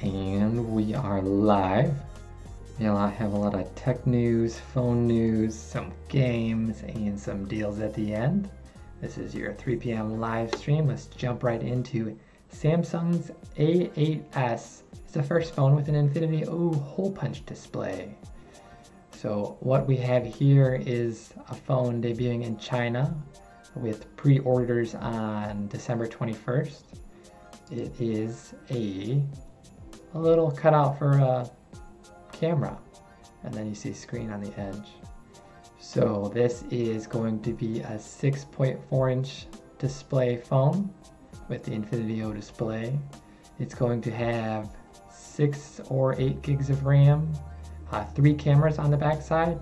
And we are live. We have a lot of tech news, phone news, some games, and some deals at the end. This is your 3 p.m. live stream. Let's jump right into Samsung's A8s. It's the first phone with an Infinity O hole punch display. So what we have here is a phone debuting in China with pre-orders on December 21st. It is a little cutout for a camera, and then you see screen on the edge. So this is going to be a 6.4 inch display phone with the Infinity O display. It's going to have 6 or 8 gigs of RAM, 3 cameras on the back side,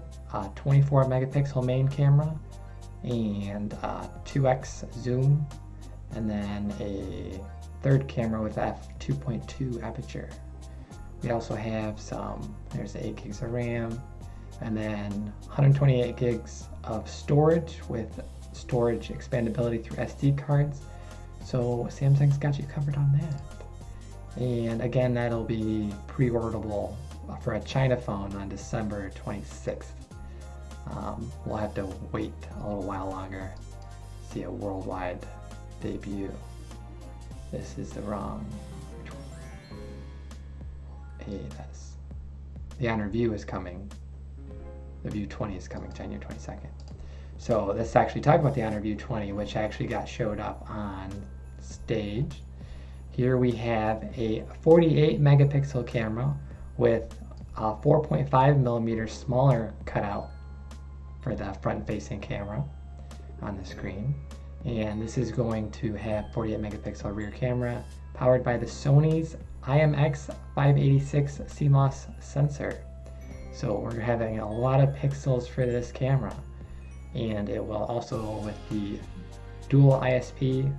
24 megapixel main camera, and 2x zoom, and then a third camera with f2.2 aperture. We also have there's 8 gigs of RAM, and then 128 gigs of storage with storage expandability through SD cards. So Samsung's got you covered on that. And again, that'll be pre-orderable for a China phone on December 26th. We'll have to wait a little while longer to see a worldwide debut. This is the wrong A8s. The Honor View is coming. The View 20 is coming January 22nd. So let's actually talk about the Honor View 20, which actually got showed up on stage. Here we have a 48 megapixel camera with a 4.5 millimeter smaller cutout for the front facing camera on the screen. And this is going to have 48 megapixel rear camera powered by the Sony's IMX586 CMOS sensor. So we're having a lot of pixels for this camera, and it will also, with the dual ISP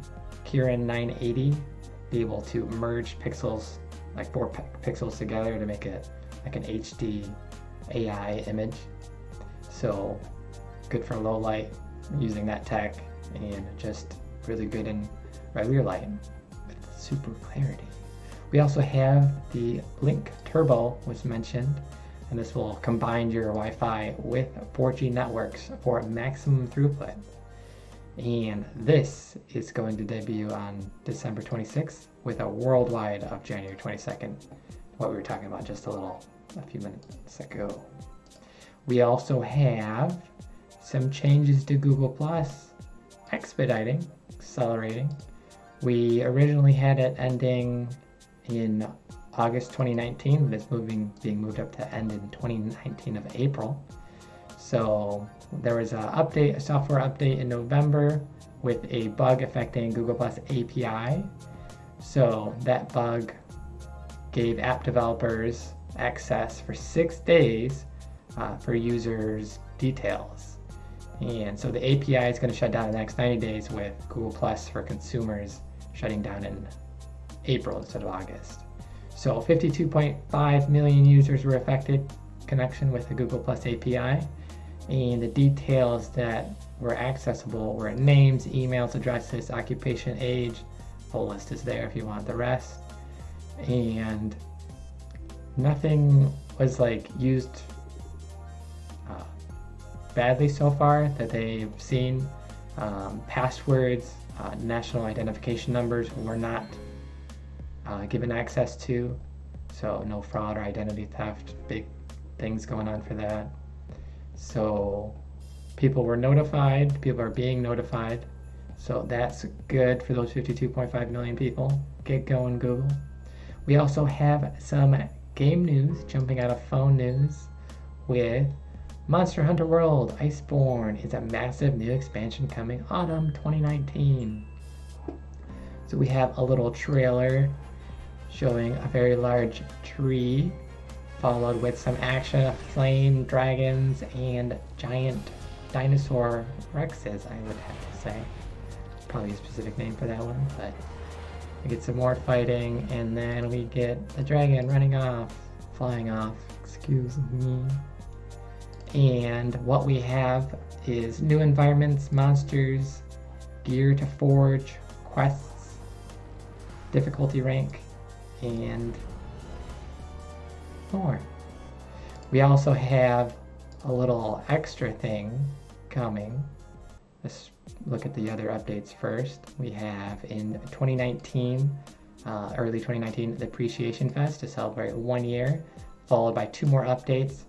Kirin 980, be able to merge pixels, like 4 pixels together to make it like an HD AI image. So good for low light using that tech, and just really good in regular light with super clarity. We also have the Link Turbo was mentioned, and this will combine your Wi-Fi with 4G networks for maximum throughput. And this is going to debut on December 26th with a worldwide of January 22nd, what we were talking about just a few minutes ago. We also have some changes to Google Plus, expediting, accelerating. We originally had it ending in August 2019, but it's being moved up to end in 2019 of April. So there was a software update in November with a bug affecting Google Plus API. So that bug gave app developers access for 6 days for users' details. And so the API is going to shut down in the next 90 days, with Google Plus for consumers shutting down in April instead of August. So 52.5 million users were affected connection with the Google Plus API, and the details that were accessible were names, emails, addresses, occupation, age. The whole list is there if you want the rest. And nothing was used badly so far that they've seen. Passwords, national identification numbers were not given access to, so no fraud or identity theft, big things going on for that. So people were notified, people are being notified, so that's good for those 52.5 million people. Get going, Google. We also have some game news jumping out of phone news with Monster Hunter World Iceborne is a massive new expansion coming autumn 2019. So we have a little trailer showing a very large tree, followed with some action of flame dragons and giant dinosaur rexes, I would have to say. Probably a specific name for that one, but we get some more fighting, and then we get the dragon running off, flying off, excuse me. And what we have is new environments, monsters, gear to forge, quests, difficulty rank, and Storm. We also have a little extra thing coming. Let's look at the other updates first. We have in 2019, early 2019, the Appreciation Fest to celebrate 1 year, followed by 2 more updates.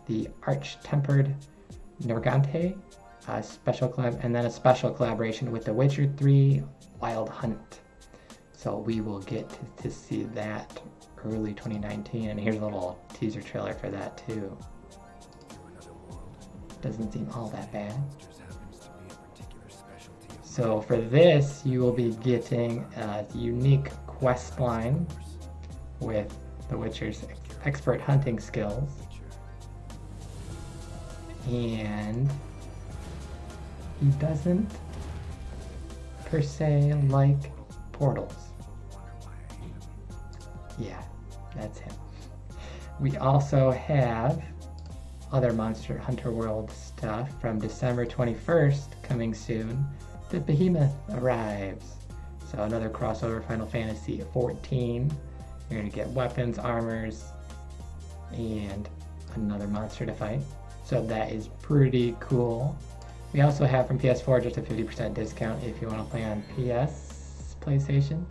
The Arch-Tempered Norgante, special collab, and then a special collaboration with The Witcher 3 Wild Hunt. So we will get to see that early 2019, and here's a little teaser trailer for that too. Doesn't seem all that bad. So for this, you will be getting a unique quest line with The Witcher's expert hunting skills. And he doesn't per se like portals. Yeah, that's him. We also have other Monster Hunter World stuff from December 21st coming soon. The Behemoth arrives. So another crossover Final Fantasy 14. You're gonna get weapons, armors, and another monster to fight. So that is pretty cool. We also have from PS4 just a 50% discount if you want to play on PlayStation.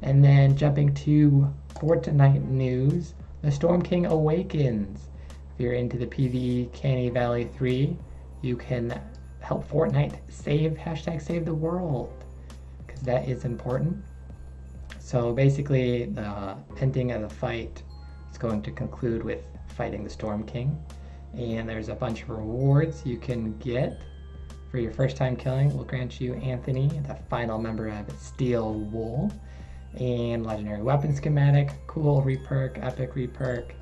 And then jumping to Fortnite news, the Storm King Awakens. If you're into the PvE Canny Valley 3, you can help Fortnite save the world, because that is important. So basically the ending of the fight is going to conclude with fighting the Storm King. And there's a bunch of rewards you can get for your first time killing. Will grant you Anthony, the final member of Steel Wool, and legendary weapon schematic, cool reperk, epic reperk,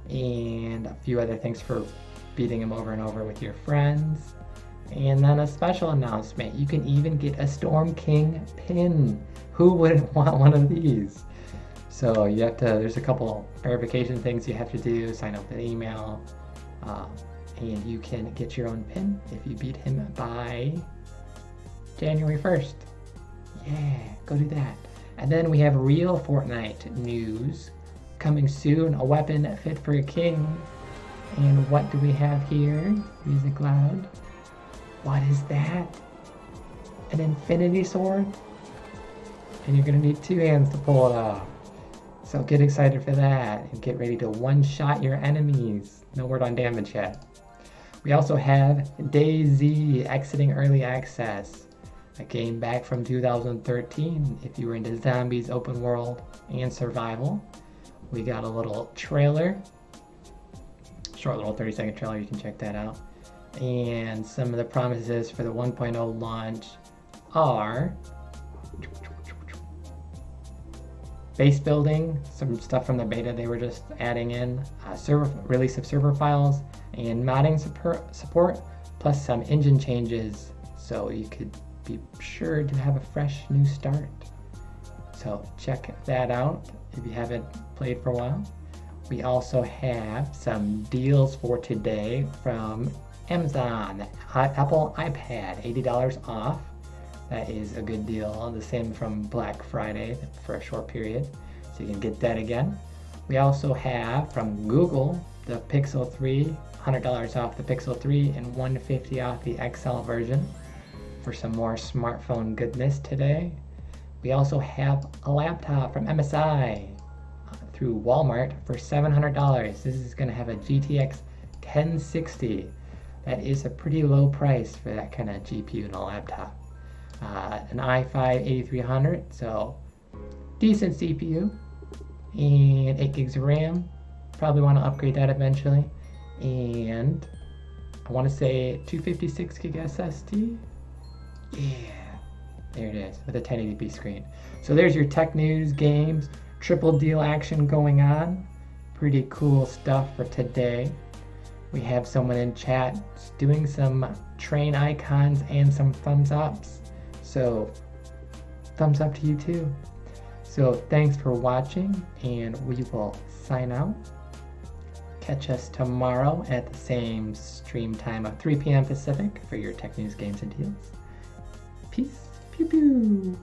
and a few other things for beating him over and over with your friends. And then a special announcement, you can even get a Storm King pin. Who wouldn't want one of these? So you have to, there's a couple verification things you have to do, sign up with an email, and you can get your own pin if you beat him by January 1st. Yeah, go do that. And then we have real Fortnite news coming soon, a weapon fit for a king. And what do we have here? Music loud. What is that? An infinity sword? And you're gonna need 2 hands to pull it off. So get excited for that and get ready to one-shot your enemies. No word on damage yet. We also have Dayz exiting early access, a game back from 2013 if you were into zombies, open world, and survival. We got a little trailer, short little 30-second trailer, you can check that out. And some of the promises for the 1.0 launch are base building, some stuff from the beta they were just adding in, release of server files, and modding support, plus some engine changes, so you could be sure to have a fresh new start. So check that out if you haven't played for a while. We also have some deals for today from Amazon. Apple iPad, $80 off. That is a good deal. The same from Black Friday for a short period, so you can get that again. We also have from Google the Pixel 3, $100 off the Pixel 3 and $150 off the XL version for some more smartphone goodness today. We also have a laptop from MSI through Walmart for $700. This is going to have a GTX 1060. That is a pretty low price for that kind of GPU in a laptop. An i5 8300, so decent CPU, and 8 gigs of RAM. Probably want to upgrade that eventually. And I want to say 256 gig SSD. Yeah, there it is with a 1080p screen. So there's your tech news, games, triple deal action going on. Pretty cool stuff for today. We have someone in chat doing some train icons and some thumbs ups. So thumbs up to you too. So thanks for watching, and we will sign out. Catch us tomorrow at the same stream time of 3 p.m. Pacific for your tech news, games, and deals. Peace. Pew pew.